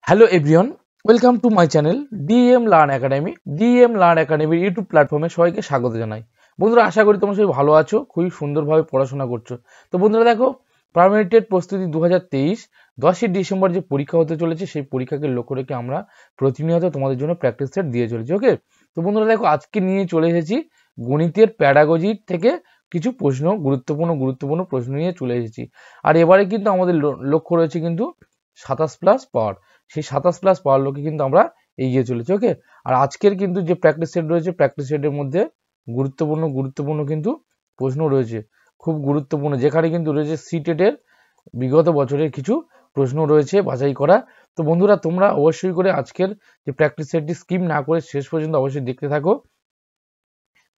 Hello everyone, welcome to my channel DM learn academy. DM learn একাডেমির YouTube প্ল্যাটফর্মে সবাইকে স্বাগত জানাই। বন্ধুরা, আশা করি তোমরা সবাই ভালো আছো, খুবই সুন্দরভাবে পড়াশোনা করছো। তো বন্ধুরা দেখো, প্রাইমারি টেট প্রস্তুতি 2023 10ই ডিসেম্বর যে পরীক্ষা হতে চলেছে, সেই পরীক্ষাকে লক্ষ্য রেখে আমরা প্রতিনিয়ত তোমাদের জন্য প্র্যাকটিস সেট দিয়ে চলেছি। ওকে, তো বন্ধুরা দেখো, আজকে নিয়ে চলে এসেছি গণিতের প্যাডাগজি থেকে কিছু প্রশ্ন, গুরুত্বপূর্ণ প্রশ্ন নিয়ে চলে এসেছি। আর এবারে কিন্তু আমাদের লক্ষ্য রয়েছে কিন্তু 27+ পাওয়ার। সেই 27+ পাওয়ার লোকে কিন্তু আমরা এগিয়ে চলেছি। ওকে, আর আজকের কিন্তু যে প্র্যাকটিস সেট রয়েছে, প্র্যাকটিস সেটের মধ্যে গুরুত্বপূর্ণ কিন্তু প্রশ্ন রয়েছে, খুব গুরুত্বপূর্ণ, যেখানে কিন্তু রয়েছে সিটেটের বিগত বছরের কিছু প্রশ্ন রয়েছে বাছাই করা। তো বন্ধুরা, তোমরা অবশ্যই করে আজকের যে প্র্যাকটিস সেটটি স্কিপ না করে শেষ পর্যন্ত অবশ্যই দেখতে থাকো,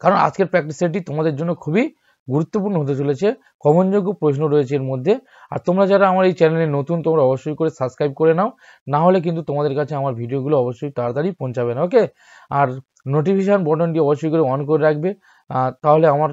কারণ আজকের প্র্যাকটিস সেটটি তোমাদের জন্য খুবই গুরুত্বপূর্ণ হতে চলেছে। কমনযোগ্য প্রশ্ন রয়েছে এর মধ্যে। আর তোমরা যারা আমার এই চ্যানেলে নতুন, তোমরা অবশ্যই করে সাবস্ক্রাইব করে নাও, না হলে কিন্তু তোমাদের কাছে আমার ভিডিওগুলো অবশ্যই তাড়াতাড়ি পৌঁছাবে না। ওকে, আর নোটিফিকেশান বটনটি অবশ্যই করে অন করে রাখবে, তাহলে আমার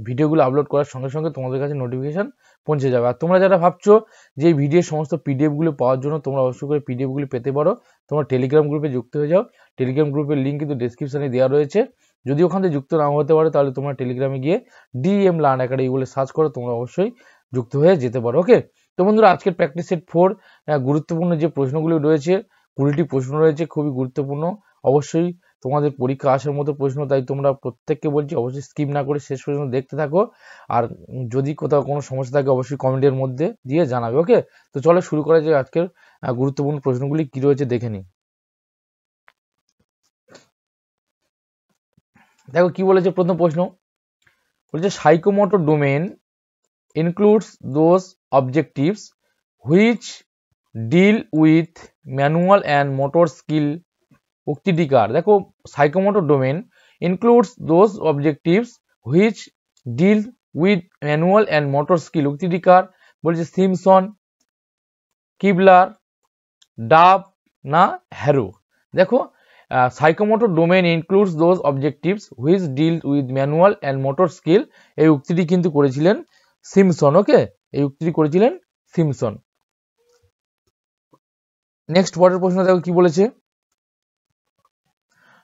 ভিডিওগুলো আপলোড করার সঙ্গে সঙ্গে তোমাদের কাছে নোটিফিকেশান পৌঁছে যাবে। আর তোমরা যারা ভাবছো যে এই ভিডিওর সমস্ত পিডিএফগুলো পাওয়ার জন্য, তোমরা অবশ্যই করে পিডিএফগুলো পেতে পারো, তোমরা টেলিগ্রাম গ্রুপে যুক্ত হয়ে যাও। টেলিগ্রাম গ্রুপের লিঙ্ক কিন্তু ডেসক্রিপশানে দেওয়া রয়েছে। যদি ওখান থেকে যুক্ত নাও হতে পারো, তাহলে তোমরা টেলিগ্রামে গিয়ে ডিএম লার্ন একাডেমি বলে সার্চ করো, তোমরা অবশ্যই যুক্ত হয়ে যেতে পারো। ওকে, তো বন্ধুরা, আজকের প্র্যাকটিস সেট 4 গুরুত্বপূর্ণ যে প্রশ্নগুলি রয়েছে, 20টি প্রশ্ন রয়েছে, খুবই গুরুত্বপূর্ণ, অবশ্যই তোমাদের পরীক্ষা আসার মতো প্রশ্ন। তাই তোমরা প্রত্যেককে বলছি অবশ্যই স্কিপ না করে শেষ পর্যন্ত দেখতে থাকো। আর যদি কোথাও কোনো সমস্যা থাকে অবশ্যই কমেন্টের মধ্যে দিয়ে জানাবে। ওকে, তো চলো শুরু করা যায়। আজকের গুরুত্বপূর্ণ প্রশ্নগুলি কি রয়েছে দেখে নিই। দেখো কি বলেছে প্রথম প্রশ্ন, বলেছে psychomotor domain includes those objectives which deal with manual and motor skill। উক্তিটি কার? দেখো, psychomotor domain includes those objectives which deal with manual and motor skill। উক্তিটি কার? বলছে সিমসন, কিবলার, ডাব না হ্যারো। দেখো, psychomotor domain includes those objectives which deal with manual and motor skill. এই উক্তিটি কিন্তু করেছিলেন সিমসন। ওকে, এই উক্তিটি করেছিলেন সিমসন। নেক্সট পরের প্রশ্ন দেখো কি বলেছে।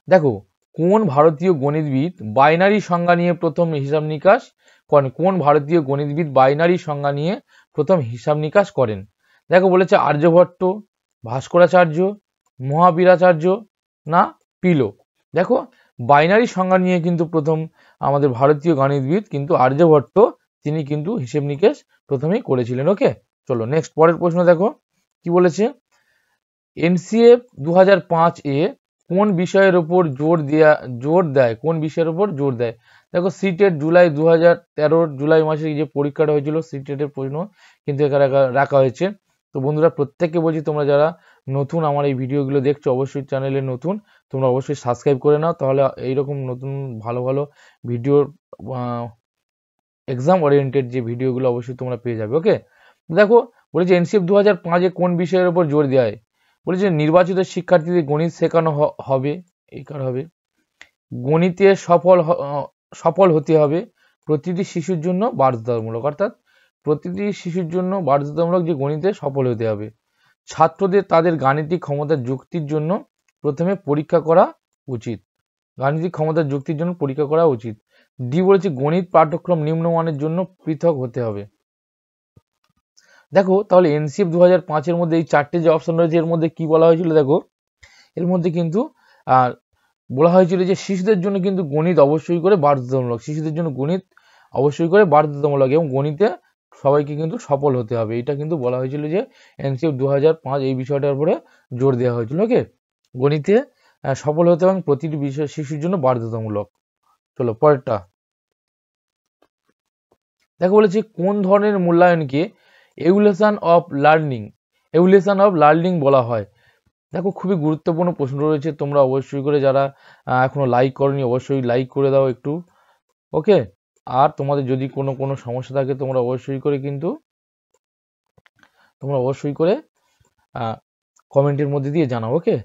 দেখো, কোন ভারতীয় গণিতবিদ বাইনারি সংজ্ঞা নিয়ে প্রথম হিসাব নিকাশ করেন? কোন ভারতীয় গণিতবিদ বাইনারি সংজ্ঞা নিয়ে প্রথম হিসাব নিকাশ করেন? দেখো, বলেছে আর্যভট্ট, ভাস্করাচার্য, মহাবীরাচার্য না পিলো। দেখো, বাইনারি সংজ্ঞা নিয়ে কিন্তু প্রথম আমাদের ভারতীয় গণিতবিদ কিন্তু আর্যভট্ট, তিনি কিন্তু হিসেব নিকেশ প্রথমেই করেছিলেন। ওকে, চলো নেক্সট পরের প্রশ্ন দেখো কি বলেছে। এনসিএফ 2005 এ কোন বিষয়ের উপর জোর দেয়? কোন বিষয়ের উপর জোর দেয়? দেখো, সিটেট জুলাই 2013 জুলাই মাসে যে পরীক্ষাটা হয়েছিল, সিটেটের প্রশ্ন কিন্তু এখানে রাখা হয়েছে। তো বন্ধুরা, প্রত্যেককে বলছি, তোমরা যারা নতুন আমার এই ভিডিওগুলো দেখছো, অবশ্যই চ্যানেলে নতুন, তোমরা অবশ্যই সাবস্ক্রাইব করে নাও, তাহলে এইরকম নতুন ভালো ভালো ভিডিওর এক্সাম ওরিয়েন্টেড যে ভিডিওগুলো অবশ্যই তোমরা পেয়ে যাবে। ওকে, দেখো, বলেছে এনসিএফ 2005 এ কোন বিষয়ের উপর জোর দেয়? বলেছে নির্বাচিত শিক্ষার্থীদের গণিত শেখানো হবে, এই কার হবে, গণিতে সফল হতে হবে, প্রতিটি শিশুর জন্য বাধ্যতামূলক, অর্থাৎ প্রতিটি শিশুর জন্য বাধ্যতামূলক যে গণিতে সফল হতে হবে, ছাত্রদের তাদের গাণিতিক ক্ষমতার যুক্তির জন্য প্রথমে পরীক্ষা করা উচিত, গাণিতিক ক্ষমতার যুক্তির জন্য পরীক্ষা করা উচিত। ডি বলেছে গণিত পাঠ্যক্রম নিম্নমানের জন্য পৃথক হতে হবে। দেখো, তাহলে এনসিএফ 2005 এর মধ্যে এই চারটে যে অপশন রয়েছে, এর মধ্যে কি বলা হয়েছিল? দেখো, এর মধ্যে কিন্তু বলা হয়েছিল যে শিশুদের জন্য কিন্তু গণিত অবশ্যই করে বাধ্যতামূলক, শিশুদের জন্য গণিত অবশ্যই করে বাধ্যতামূলক, এবং গণিতে সবাইকে কিন্তু সফল হতে হবে, এটা কিন্তু বলা হয়েছিল যে এনসিএফ 2005 এই বিষয়টার উপরে জোর দেওয়া হয়েছিল। ওকে, গণিতে সফল হতে এবং প্রতিটি বিষয় শিশুর জন্য বাধ্যতামূলক। চলো পরেরটা দেখো, বলেছে কোন ধরনের মূল্যায়নকে এভুলেশন অফ লার্নিং বলা হয়? দেখো, খুবই গুরুত্বপূর্ণ প্রশ্ন রয়েছে, তোমরা অবশ্যই করে যারা এখনো লাইক করনি অবশ্যই লাইক করে দাও একটু। ওকে, আর তোমাদের যদি কোনো সমস্যা থাকে তোমরা অবশ্যই করে কমেন্টের মধ্যে দিয়ে জানাও। ওকে,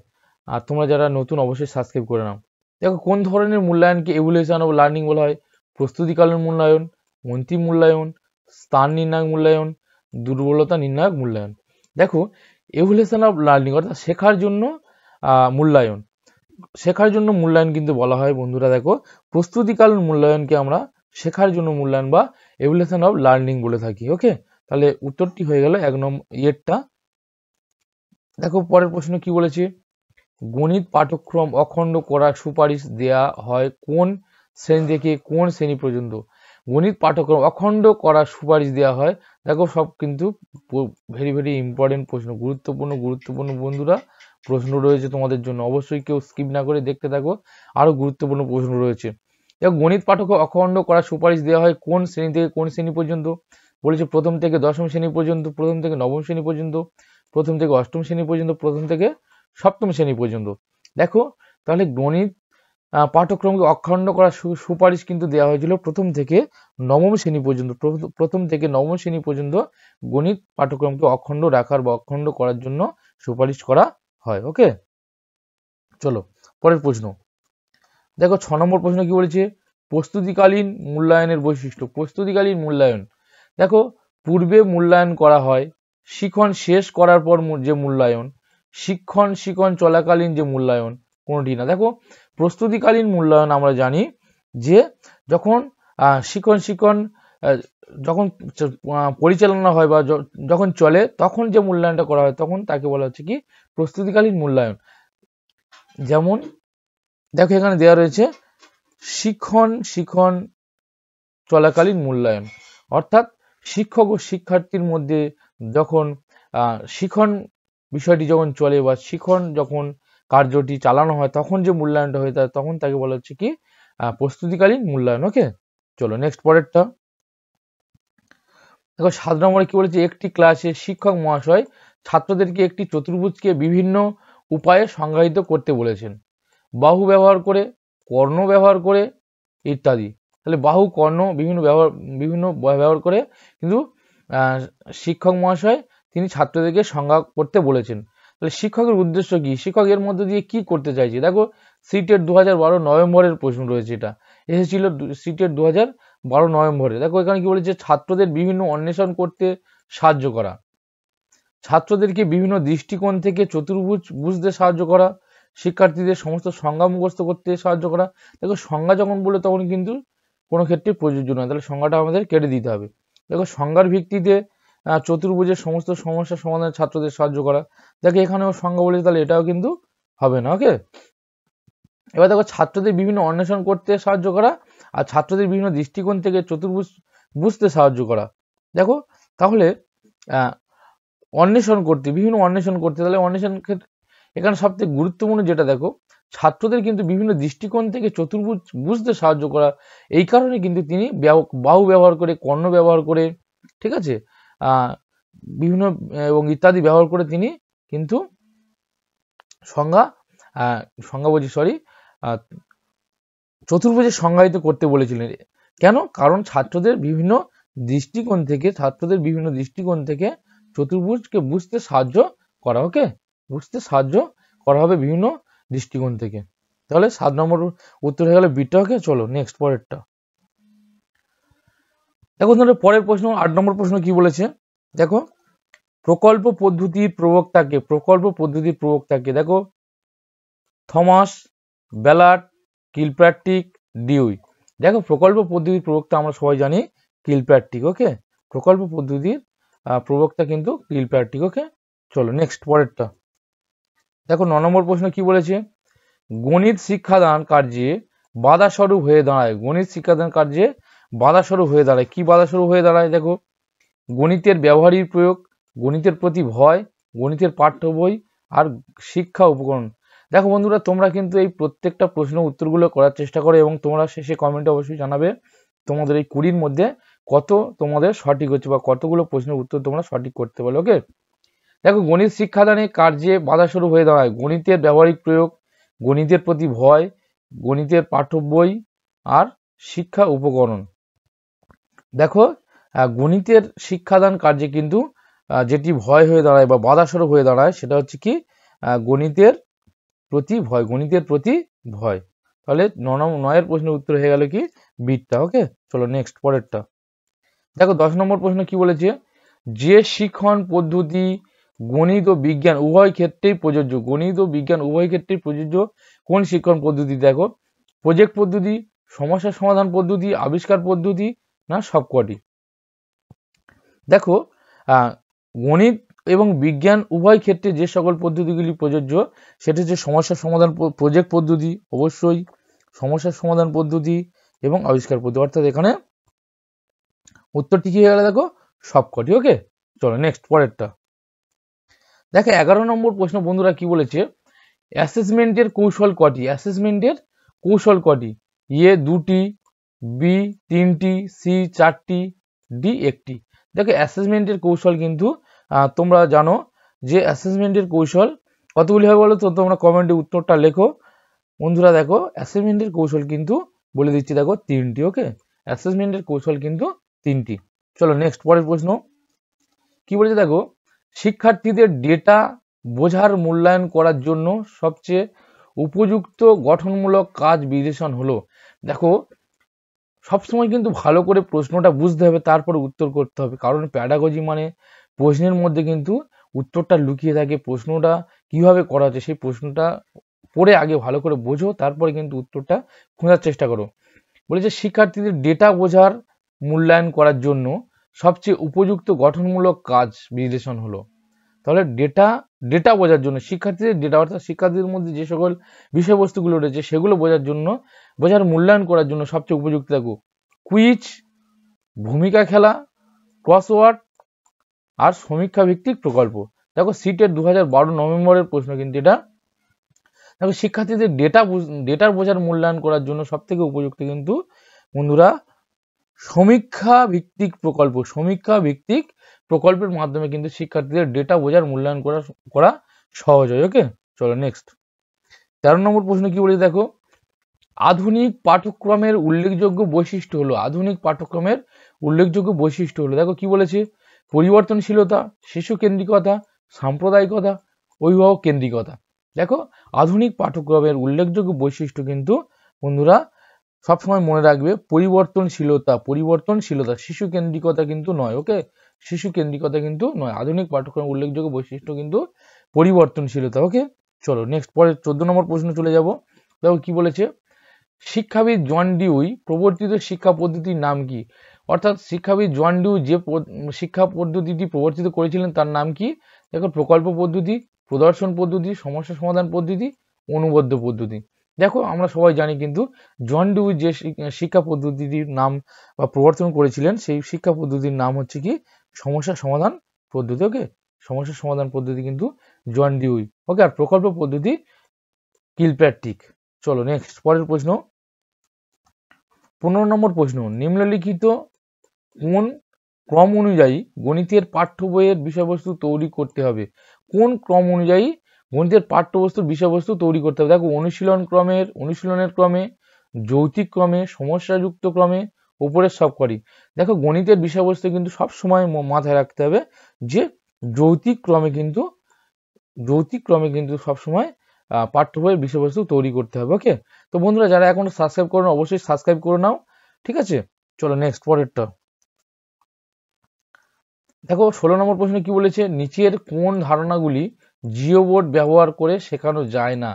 আর তোমরা যারা নতুন অবশ্যই সাবস্ক্রাইব করে নাও। দেখো, কোন ধরনের মূল্যায়নকে এভুলেশন অফ লার্নিং বলা হয়? প্রস্তুতিকালীন মূল্যায়ন, অন্তিম মূল্যায়ন, স্থান নির্ণায়ক মূল্যায়ন, দুর্বলতা নির্ণায়ক মূল্যায়ন। দেখো, এভুলেশন অফ লার্নিং অর্থাৎ শেখার জন্য মূল্যায়ন। শেখার জন্য মূল্যায়ন কিন্তু বলা হয় বন্ধুরা, দেখো প্রস্তুতিকালীন মূল্যায়নকে আমরা শেখার জন্য মূল্যায়ন বা এভুলেশন অফ লার্নিং বলে থাকি। ওকে, তাহলে উত্তরটি হয়ে গেল 1 নম্বর ইয়েরটা। দেখো পরের প্রশ্ন কি বলেছে, গণিত পাঠ্যক্রম অখণ্ড করার সুপারিশ দেয়া হয় কোন শ্রেণী থেকে কোন শ্রেণী পর্যন্ত? গণিত পাঠ্যক্রম অখণ্ড করার সুপারিশ দেওয়া হয়, দেখো সব কিন্তু ভেরি ভেরি ইম্পর্টেন্ট প্রশ্ন, গুরুত্বপূর্ণ বন্ধুরা প্রশ্ন রয়েছে তোমাদের জন্য, অবশ্যই কেউ স্কিপ না করে দেখতে থাকো, আরো গুরুত্বপূর্ণ প্রশ্ন রয়েছে। দেখো গণিত পাঠ্যক্রম অখণ্ড করার সুপারিশ দেওয়া হয় কোন শ্রেণী থেকে কোন শ্রেণী পর্যন্ত? বলেছে প্রথম থেকে দশম শ্রেণী পর্যন্ত, প্রথম থেকে নবম শ্রেণী পর্যন্ত, প্রথম থেকে অষ্টম শ্রেণী পর্যন্ত, প্রথম থেকে সপ্তম শ্রেণী পর্যন্ত। দেখো তাহলে গণিত পাঠ্যক্রমকে অখণ্ড করার সুপারিশ কিন্তু দেওয়া হয়েছিল প্রথম থেকে নবম শ্রেণী পর্যন্ত, প্রথম থেকে নবম শ্রেণী পর্যন্ত গণিত পাঠ্যক্রমকে অখণ্ড রাখার বা অখণ্ড করার জন্য সুপারিশ করা হয়। ওকে, চলো পরের প্রশ্ন। দেখো 6 নম্বর প্রশ্ন কি বলেছে, প্রস্তুতিকালীন মূল্যায়নের বৈশিষ্ট্য। প্রস্তুতিকালীন মূল্যায়ন, দেখো পূর্বে মূল্যায়ন করা হয়, শিখন শেষ করার পর যে মূল্যায়ন, শিখন চলাকালীন যে মূল্যায়ন, কোনটি না। দেখো প্রস্তুতিকালীন মূল্যায়ন আমরা জানি যে যখন শিখন যখন পরিচালনা হয় বা যখন চলে তখন যে মূল্যায়নটা করা হয় তখন তাকে বলা হচ্ছে কি প্রস্তুতিকালীন মূল্যায়ন। যেমন দেখো এখানে দেওয়া রয়েছে শিখন চলাকালীন মূল্যায়ন, অর্থাৎ শিক্ষক ও শিক্ষার্থীর মধ্যে যখন শিখন বিষয়টি যখন চলে বা শিখন যখন কার্যটি চালানো হয় তখন যে মূল্যায়নটা হয়ে থাকে তখন তাকে বলা হচ্ছে কি প্রস্তুতিকালীন মূল্যায়ন। ওকে, চলো নেক্সট পরেরটা। দেখো 7 নম্বরে কি বলেছে, একটি ক্লাসে শিক্ষক মহাশয় ছাত্রদেরকে একটি চতুর্ভুজকে বিভিন্ন উপায়ে সংজ্ঞায়িত করতে বলেছেন, বাহু ব্যবহার করে, কর্ণ ব্যবহার করে ইত্যাদি। তাহলে বাহু কর্ণ বিভিন্ন ব্যবহার করে কিন্তু শিক্ষক মহাশয় তিনি ছাত্রদেরকে সংজ্ঞা করতে বলেছেন। তাহলে শিক্ষকের উদ্দেশ্য কি, শিক্ষক এর মধ্যে দিয়ে কি করতে চাইছে? দেখো সিটের 2012 নভেম্বরের প্রশ্ন রয়েছে, এটা এসেছিল সিটের 2012 নভেম্বরে। দেখো এখানে কি বলেছে, ছাত্রদের বিভিন্ন অন্বেষণ করতে সাহায্য করা, ছাত্রদেরকে বিভিন্ন দৃষ্টিকোণ থেকে চতুর্ভুজ বুঝতে সাহায্য করা, শিক্ষার্থীদের সমস্ত সংজ্ঞা মুখস্থ করতে সাহায্য করা। দেখো সংজ্ঞা যখন বলে তখন কিন্তু কোনো ক্ষেত্রে প্রযোজ্য নয়, তাহলে সংজ্ঞাটা আমাদের কেটে দিতে হবে। দেখো সংজ্ঞার ভিত্তিতে চতুর্ভুজের সমস্ত সমস্যা সমাধানে ছাত্রদের সাহায্য করা, দেখো এখানেও সংজ্ঞা বলেছে তাহলে এটাও কিন্তু হবে না। ওকে, এবার দেখো ছাত্রদের বিভিন্ন অন্বেষণ করতে সাহায্য করা আর ছাত্রদের বিভিন্ন দৃষ্টিকোণ থেকে চতুর্ভুজ বুঝতে সাহায্য করা। দেখো তাহলে বিভিন্ন অন্বেষণ করতে, তাহলে অন্বেষণ ক্ষেত্রে এখানে সবথেকে গুরুত্বপূর্ণ যেটা দেখো ছাত্রদের কিন্তু বিভিন্ন দৃষ্টিকোণ থেকে চতুর্ভুজ বুঝতে সাহায্য করা, এই কারণে কিন্তু তিনি বাহু ব্যবহার করে, কর্ণ ব্যবহার করে, ঠিক আছে, বিভিন্ন এবং ইত্যাদি ব্যবহার করে তিনি কিন্তু চতুর্ভুজের সংজ্ঞায়িত করতে বলেছিলেন। কেন? কারণ ছাত্রদের বিভিন্ন দৃষ্টিকোণ থেকে চতুর্ভুজকে বুঝতে সাহায্য করা। ওকে, বুঝতে সাহায্য করা হবে বিভিন্ন দৃষ্টিকোণ থেকে। তাহলে 7 নম্বর উত্তর হয়ে গেল বিটা। ওকে, চলো নেক্সট পরেরটা। দেখো তোমাদের পরের প্রশ্ন 8 নম্বর প্রশ্ন কি বলেছে, দেখো প্রকল্প পদ্ধতির প্রবক্তাকে দেখো থমাস, বেলাট, কিলপ্যাট্রিক, ডিউই। দেখো প্রকল্প পদ্ধতির প্রবক্তা আমরা সবাই জানি কিলপ্যাট্রিক। ওকে, প্রকল্প পদ্ধতির প্রবক্তা কিন্তু কিলপ্যাট্রিক। ওকে, চলো নেক্সট পরেরটা। দেখো 9 নম্বর প্রশ্ন কি বলেছে, গণিত শিক্ষাদান কার্যে বাধাস্বরূপ হয়ে দাঁড়ায়, কি বাধাস্বরূপ হয়ে দাঁড়ায়? দেখো গণিতের ব্যবহারিক প্রয়োগ, গণিতের প্রতি ভয়, গণিতের পাঠ্য বই আর শিক্ষা উপকরণ। দেখো বন্ধুরা তোমরা কিন্তু এই প্রত্যেকটা প্রশ্নের উত্তরগুলো করার চেষ্টা করো এবং তোমরা শেষে কমেন্টে অবশ্যই জানাবে তোমাদের এই 20-র মধ্যে কত তোমাদের সঠিক হচ্ছে বা কতগুলো প্রশ্নের উত্তর তোমরা সঠিক করতে পারো। ওকে, দেখো গণিত শিক্ষাদানে কার্যে বাধাস্বরূপ হয়ে দাঁড়ায় গণিতের ব্যবহারিক প্রয়োগ, গণিতের প্রতি ভয়, গণিতের পাঠ্য বই আর শিক্ষা উপকরণ। দেখো গণিতের শিক্ষাদান কার্যে কিন্তু যেটি ভয় হয়ে দাঁড়ায় বা বাধাস্বরূপ হয়ে দাঁড়ায় সেটা হচ্ছে কি গণিতের প্রতি ভয়। তাহলে 9-এর প্রশ্নের উত্তর হয়ে গেল কি বিটটা। ওকে, চলো নেক্সট পরেরটা। দেখো 10 নম্বর প্রশ্ন কি বলেছে, যে শিক্ষণ পদ্ধতি গণিত ও বিজ্ঞান উভয় ক্ষেত্রেই প্রযোজ্য, গণিত ও বিজ্ঞান উভয় ক্ষেত্রেই প্রযোজ্য কোন শিক্ষণ পদ্ধতি? দেখো প্রজেক্ট পদ্ধতি, সমস্যা সমাধান পদ্ধতি, আবিষ্কার পদ্ধতি, না সবকটি। দেখো গণিত এবং বিজ্ঞান উভয় ক্ষেত্রে যে সকল পদ্ধতিগুলি প্রযোজ্য সেটা হচ্ছে সমস্যা সমাধান প্রজেক্ট পদ্ধতি, অবশ্যই সমস্যার সমাধান পদ্ধতি এবং আবিষ্কার পদ্ধতি, অর্থাৎ এখানে উত্তরটি কি হয়ে গেল? দেখো সবকটি। ওকে, চলো নেক্সট পরেরটা দেখো। 11 নম্বর প্রশ্ন বন্ধুরা কি বলেছে? অ্যাসেসমেন্টের কৌশল কটি? অ্যাসেসমেন্টের কৌশল কটি? এ 2টি, বি 3টি, সি 4টি, ডি 1টি। দেখো অ্যাসেসমেন্টের কৌশল কিন্তু তোমরা জানো যে অ্যাসেসমেন্টের কৌশল কতগুলি হবে বলো তো? তোমরা কমেন্টে উত্তরটা লেখো বন্ধুরা। দেখো অ্যাসেসমেন্টের কৌশল কিন্তু বলে দিচ্ছি, দেখো 3টি। ওকে, অ্যাসেসমেন্টের কৌশল কিন্তু 3টি। চলো নেক্সট পরের প্রশ্ন কি বলেছে? দেখো শিক্ষার্থীদের ডেটা বোঝার মূল্যায়ন করার জন্য সবচেয়ে উপযুক্ত গঠনমূলক কাজ বিশ্লেষণ হলো। দেখো সবসময় কিন্তু ভালো করে প্রশ্নটা বুঝতে হবে, তারপরে উত্তর করতে হবে, কারণ প্যাডাগজি মানে প্রশ্নের মধ্যে কিন্তু উত্তরটা লুকিয়ে থাকে। প্রশ্নটা কিভাবে করা হচ্ছে সেই প্রশ্নটা পড়ে আগে ভালো করে বোঝো, তারপরে কিন্তু উত্তরটা খোঁজার চেষ্টা করো। বলেছে শিক্ষার্থীদের ডেটা বোঝার মূল্যায়ন করার জন্য সবচেয়ে উপযুক্ত গঠনমূলক কাজ বিশ্লেষণ হলো। তাহলে ডেটা বোঝার জন্য শিক্ষার্থীদের ডেটা, অর্থাৎ শিক্ষার্থীদের মধ্যে যে সকল বিষয়বস্তুগুলো রয়েছে সেগুলো বোঝার মূল্যায়ন করার জন্য সবচেয়ে উপযুক্ত থাকুক কুইজ, ভূমিকা খেলা, ক্রসওয়ার্ড আর সমীক্ষা ভিত্তিক প্রকল্প। দেখো সিটের 2012 নভেম্বরের প্রশ্ন কিন্তু এটা। দেখো শিক্ষার্থীদের ডেটার বোঝার মূল্যায়ন করার জন্য সব থেকে উপযুক্ত কিন্তু বন্ধুরা সমীক্ষা ভিত্তিক প্রকল্প। সমীক্ষা ভিত্তিক প্রকল্পের মাধ্যমে কিন্তু শিক্ষার্থীদের ডেটা বোঝার মূল্যায়ন করা সহজ হয়। ওকে, চলো নেক্সট 13 নম্বর প্রশ্ন কি বলে? দেখো আধুনিক পাঠ্যক্রমের উল্লেখযোগ্য বৈশিষ্ট্য হলো। আধুনিক পাঠ্যক্রমের উল্লেখযোগ্য বৈশিষ্ট্য হলো। দেখো কি বলেছে? পরিবর্তনশীলতা, শিশু কেন্দ্রিকতা, সাম্প্রদায়িকতা, অভিভাবক কেন্দ্রিকতা। দেখো আধুনিক পাঠ্যক্রমের উল্লেখযোগ্য বৈশিষ্ট্য কিন্তু বন্ধুরা সবসময় মনে রাখবে পরিবর্তনশীলতা, শিশু কেন্দ্রিকতা কিন্তু নয়। ওকে, শিশু কেন্দ্রিকতা কিন্তু নয়। আধুনিক পাঠ্যক্রমের উল্লেখযোগ্য বৈশিষ্ট্য কিন্তু পরিবর্তনশীলতা। ওকে, চলো নেক্সট পরের 14 নম্বর প্রশ্ন চলে যাব। দেখো কি বলেছে? শিক্ষাবিদ জন ডিউই প্রবর্তিত শিক্ষা পদ্ধতির নাম কি? অর্থাৎ শিক্ষাবিদ জন ডিউই যে শিক্ষা পদ্ধতিটি প্রবর্তিত করেছিলেন তার নাম কি? দেখো প্রকল্প পদ্ধতি, প্রদর্শন পদ্ধতি, সমস্যা সমাধান পদ্ধতি, অনুবদ্ধ পদ্ধতি। দেখো আমরা সবাই জানি কিন্তু জন ডিউই যে শিক্ষা পদ্ধতিটির নাম বা প্রবর্তন করেছিলেন সেই শিক্ষা পদ্ধতির নাম হচ্ছে কি? সমস্যা সমাধান পদ্ধতি। ওকে, সমস্যা সমাধান পদ্ধতি কিন্তু জন ডিউই। ওকে, আর প্রকল্প পদ্ধতি কিলপ্যাট্রিক। চলো নেক্সট পরের প্রশ্ন 15 নম্বর প্রশ্ন। নিম্নলিখিত কোন ক্রম অনুযায়ী গণিতের পাঠ্য বইয়ের বিষয়বস্তু তৈরি করতে হবে? কোন ক্রম অনুযায়ী গণিতের পাঠ্যবস্তুর বিষয়বস্তু তৈরি করতে হবে? দেখো অনুশীলনের ক্রমে, যৌতিক ক্রমে, সমস্যাযুক্ত ক্রমে, উপরের সবকটি। দেখো গণিতের বিষয়বস্তু কিন্তু সব সময় মাথায় রাখতে হবে যে যৌতিক ক্রমে কিন্তু সবসময় পাঠ্য বইয়ের বিষয়বস্তু তৈরি করতে হবে। ওকে, তো বন্ধুরা যারা এখনো সাবস্ক্রাইব করো অবশ্যই সাবস্ক্রাইব করে নাও, ঠিক আছে? চলো নেক্সট পরেরটা দেখো। 16 নম্বর প্রশ্ন কি বলেছে? নিচের কোন ধারণাগুলি জিওবোর্ড ব্যবহার করে শেখানো যায় না?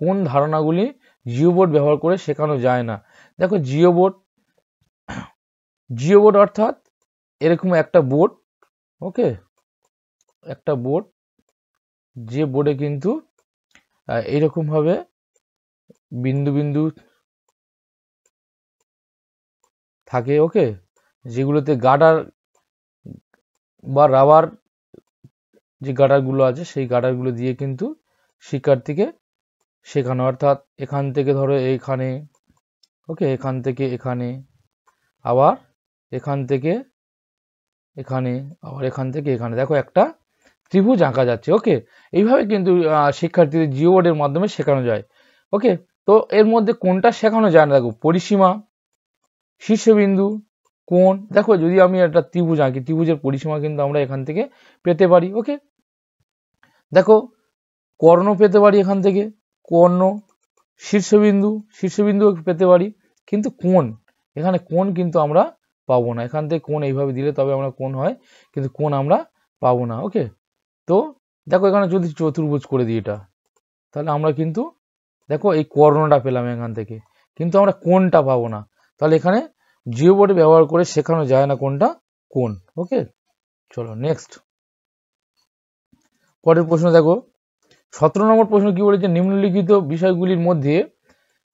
কোন ধারণাগুলি জিওবোর্ড ব্যবহার করে শেখানো যায় না? দেখো জিওবোর্ড অর্থাৎ এরকম একটা বোর্ড। ওকে, একটা বোর্ড, যে বোর্ডে কিন্তু এইরকম ভাবে বিন্দু বিন্দু থাকে। ওকে, যেগুলোতে গার্ডার বা রাবার যে গার্ডারগুলো আছে সেই গার্ডারগুলো দিয়ে কিন্তু শিক্ষার্থীকে শেখানো, অর্থাৎ এখান থেকে ধরো এইখানে, ওকে, এখান থেকে এখানে, আবার এখান থেকে এখানে, আবার এখান থেকে এখানে। দেখো একটা ত্রিভুজ আঁকা যাচ্ছে। ওকে, এইভাবে কিন্তু শিক্ষার্থীদের জিও বোর্ডের মাধ্যমে শেখানো যায়। ওকে, তো এর মধ্যে কোনটা শেখানো যায় না? দেখো পরিসীমা, শীর্ষবিন্দু, কোণ। দেখো যদি আমি একটা ত্রিভুজ আঁকি, ত্রিভুজের পরিসীমা কিন্তু আমরা এখান থেকে পেতে পারি। ওকে, দেখো কর্ণ পেতে পারি এখান থেকে, কর্ণ, শীর্ষবিন্দু পেতে পারি, কিন্তু কোণ, এখানে কোণ কিন্তু আমরা পাবো না। এখান থেকে কোণ এইভাবে দিলে তবে আমরা কোণ হয়, কিন্তু কোণ আমরা পাবো না। ওকে, তো দেখো এখানে যদি চতুর্ভুজ করে দিই এটা, তাহলে আমরা কিন্তু দেখো এই কর্ণটা পেলাম এখান থেকে, কিন্তু আমরা কোণটা পাবো না। তাহলে এখানে জিওবোর্ড ব্যবহার করে শেখানো যায় না কোনটা কোণ। ওকে, চলো নেক্সট পরের প্রশ্ন দেখো। 17 নম্বর প্রশ্ন কি বলেছে, নিম্নলিখিত বিষয়গুলির মধ্যে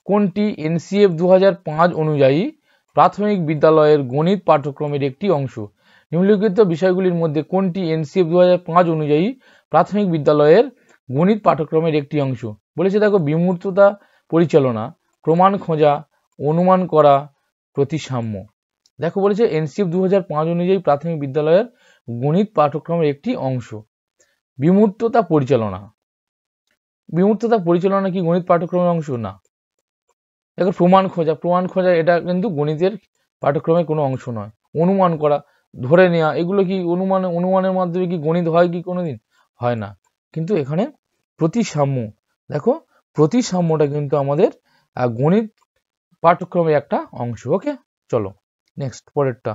কোনটি এনসিএফ 2005 অনুযায়ী প্রাথমিক বিদ্যালয়ের গণিত পাঠ্যক্রমের একটি অংশ? নিম্নলিখিত বিষয়গুলির মধ্যে কোনটি এনসিএফ 2005 অনুযায়ী প্রাথমিক বিদ্যালয়ের গণিত পাঠ্যক্রমের একটি অংশ? বলেছে দেখো বিমূর্ততা পরিচালনা, প্রমাণ খোঁজা, অনুমান করা, প্রতিসাম্য। দেখো বলেছে এনসিএফ 2005 অনুযায়ী প্রাথমিক বিদ্যালয়ের গণিত পাঠ্যক্রমের একটি অংশ। বিমূর্ততা পরিচালনা, বিমূর্ততা পরিচালনা কি গণিত পাঠ্যক্রমের অংশ? না। দেখো প্রমাণ খোঁজা, প্রমাণ খোঁজা এটা কিন্তু গণিতের পাঠ্যক্রমের কোনো অংশ নয়। অনুমান করা, ধরে নেওয়া, এগুলো কি অনুমানের মাধ্যমে কি গণিত হয় কি কোনোদিন? হয় না। কিন্তু এখানে প্রতিসাম্য, দেখো প্রতিসাম্যটা কিন্তু আমাদের গণিত পাঠ্যক্রমের একটা অংশ। ওকে, চলো নেক্সট পরেরটা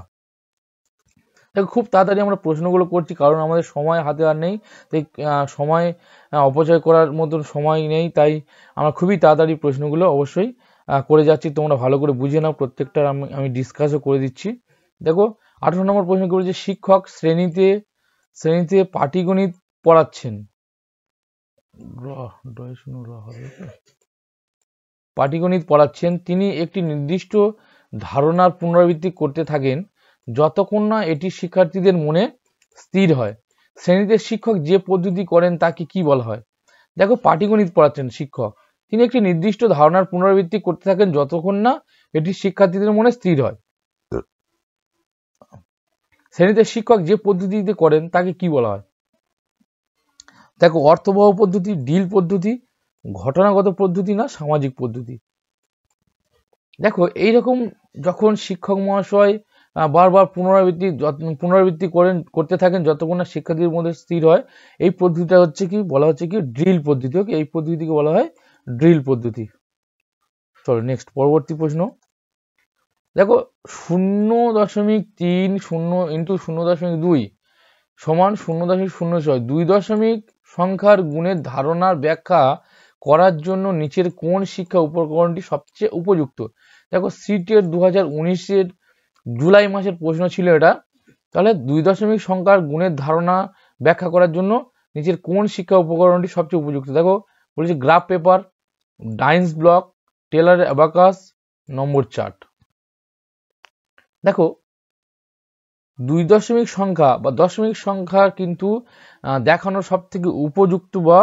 দেখো। খুব তাড়াতাড়ি আমরা প্রশ্নগুলো করছি কারণ আমাদের সময় হাতে আর নেই, তাই সময় অপচয় করার মতন সময় নেই, তাই আমরা খুবই তাড়াতাড়ি প্রশ্নগুলো অবশ্যই করে যাচ্ছি। তোমরা ভালো করে বুঝে নাও, প্রত্যেকটা আমি ডিসকাসও করে দিচ্ছি। দেখো 18 নম্বর প্রশ্ন করেছে, শিক্ষক শ্রেণীতে পাটিগণিত পড়াচ্ছেন। পাটিগণিত পড়াচ্ছেন, তিনি একটি নির্দিষ্ট ধারণার পুনরাবৃত্তি করতে থাকেন যতক্ষণ না এটি শিক্ষার্থীদের মনে স্থির হয়। শ্রেণীতে শিক্ষক যে পদ্ধতি করেন তাকে কি বলা হয়? দেখো পাটিগণিত পড়াচ্ছেন শিক্ষক, তিনি একটি নির্দিষ্ট ধারণার পুনরাবৃত্তি করতে থাকেন যতক্ষণ না এটি শিক্ষার্থীদের মনে স্থির হয়। শ্রেণীতে শিক্ষক যে পদ্ধতিতে করেন তাকে কি বলা হয়? দেখো অর্থবহ পদ্ধতি, ডিল পদ্ধতি, ঘটনাগত পদ্ধতি, না সামাজিক পদ্ধতি। দেখো এইরকম যখন শিক্ষক মহাশয় বারবার পুনরাবৃত্তি করতে থাকেন যতক্ষণ না শিক্ষার্থীদের মধ্যে স্থির হয়, এই পদ্ধতিটা হচ্ছে কি বলা হচ্ছে কি ড্রিল পদ্ধতি। ওকে, এই পদ্ধতিকে বলা হয় ড্রিল পদ্ধতি। চলো নেক্সট পরবর্তী প্রশ্ন দেখো। 0.30 ইন্টু 0.2 সমান 0.06। 2 দশমিক সংখ্যার গুণের ধারণার ব্যাখ্যা করার জন্য নিচের কোন শিক্ষা উপকরণটি সবচেয়ে উপযুক্ত? দেখো সিটের 2019-এর জুলাই মাসের প্রশ্ন ছিল এটা। তাহলে 2 দশমিক সংখ্যার গুণের ধারণা ব্যাখ্যা করার জন্য নিচের কোন শিক্ষা উপকরণটি সবচেয়ে উপযুক্ত? দেখো বলেছে graph paper, Dienes block, Taylor abacus, number chart. দেখো 2 দশমিক সংখ্যা বা দশমিক সংখ্যা কিন্তু দেখানোর সব থেকে উপযুক্ত বা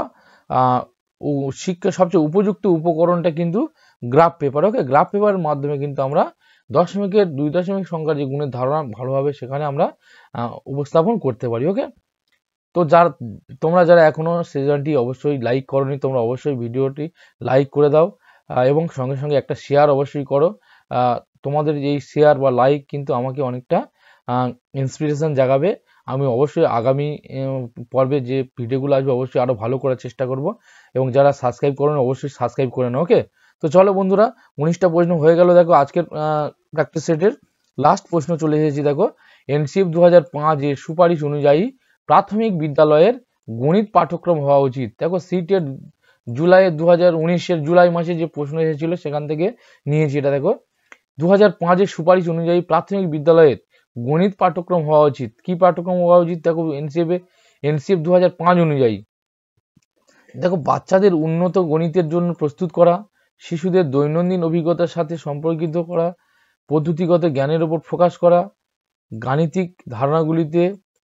শিক্ষা সবচেয়ে উপযুক্ত উপকরণটা কিন্তু গ্রাফ পেপার। ওকে, গ্রাফ পেপারের মাধ্যমে কিন্তু আমরা 2 দশমিক সংখ্যার যে গুণের ধারণা ভালোভাবে সেখানে আমরা উপস্থাপন করতে পারি। ওকে, তো তোমরা যারা এখনো সেশনটি অবশ্যই লাইক করোনি, তোমরা অবশ্যই ভিডিওটি লাইক করে দাও এবং সঙ্গে সঙ্গে একটা শেয়ার অবশ্যই করো। তোমাদের এই শেয়ার বা লাইক কিন্তু আমাকে অনেকটা ইন্সপিরেশন জাগাবে। আমি অবশ্যই আগামী পর্বে যে ভিডিওগুলো আসবে অবশ্যই আরো ভালো করার চেষ্টা করব, এবং যারা সাবস্ক্রাইব করেন অবশ্যই সাবস্ক্রাইব করে নাও। ওকে, তো চলো বন্ধুরা 19টা প্রশ্ন হয়ে গেল। দেখো আজকের প্র্যাকটিস সেটের লাস্ট প্রশ্ন চলে এসেছি। দেখো এনসিএফ 2005-এর সুপারিশ অনুযায়ী প্রাথমিক বিদ্যালয়ের গণিত পাঠ্যক্রম হওয়া উচিত। দেখো সিটের 2019-এর জুলাই মাসে যে প্রশ্ন এসেছিল সেখান থেকে নিয়েছি এটা। দেখো 2005-এর সুপারিশ অনুযায়ী প্রাথমিক বিদ্যালয়ের গণিত পাঠ্যক্রম হওয়া উচিত। কি পাঠ্যক্রম হওয়া উচিত? দেখো এনসিএফ 2005 অনুযায়ী দেখো বাচ্চাদের উন্নত গণিতের জন্য প্রস্তুত করা, শিশুদের দৈনন্দিন অভিজ্ঞতার সাথে সম্পর্কিত করা, পদ্ধতিগত জ্ঞানের উপর ফোকাস করা, গাণিতিক ধারণাগুলিতে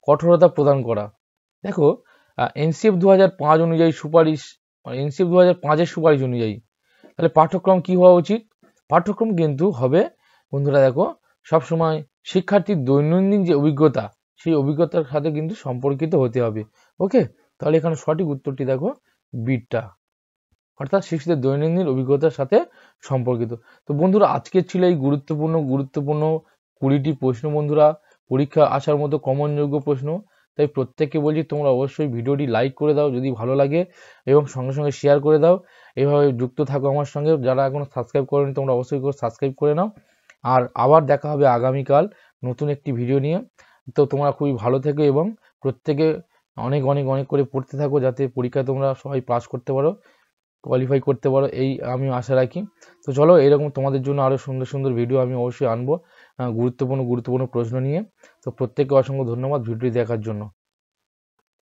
কঠোরতা প্রদান করা। দেখো এনসিএফ 2005 অনুযায়ী সুপারিশ, এনসিএফ 2005-এর সুপারিশ অনুযায়ী তাহলে পাঠ্যক্রম কি হওয়া উচিত? পাঠ্যক্রম কিন্তু হবে বন্ধুরা দেখো সবসময় শিক্ষার্থীর দৈনন্দিন যে অভিজ্ঞতা সেই অভিজ্ঞতার সাথে কিন্তু সম্পর্কিত হতে হবে। ওকে, তাহলে এখানে সঠিক উত্তরটি দেখো বিটা, অর্থাৎ শিশুদের দৈনন্দিন অভিজ্ঞতার সাথে সম্পর্কিত। তো বন্ধুরা আজকের ছিল এই গুরুত্বপূর্ণ 20টি প্রশ্ন বন্ধুরা, পরীক্ষা আসার মতো কমনযোগ্য প্রশ্ন। তাই প্রত্যেককে বলছি তোমরা অবশ্যই ভিডিওটি লাইক করে দাও যদি ভালো লাগে, এবং সঙ্গে সঙ্গে শেয়ার করে দাও। এইভাবে যুক্ত থাকো আমার সঙ্গে। যারা এখনো সাবস্ক্রাইব করেনি তোমরা অবশ্যই সাবস্ক্রাইব করে নাও। আর আবার দেখা হবে আগামীকাল নতুন একটি ভিডিও নিয়ে। তো তোমরা খুবই ভালো থেকো এবং প্রত্যেকে অনেক অনেক অনেক করে পড়তে থাকো, যাতে পরীক্ষায় তোমরা সবাই পাস করতে পারো, কোয়ালিফাই করতে পারো, এই আমি আশা রাখি। তো চলো, এরকম তোমাদের জন্য আরও সুন্দর সুন্দর ভিডিও আমি অবশ্যই আনবো গুরুত্বপূর্ণ প্রশ্ন নিয়ে। তো প্রত্যেককে অসংখ্য ধন্যবাদ ভিডিওটি দেখার জন্য।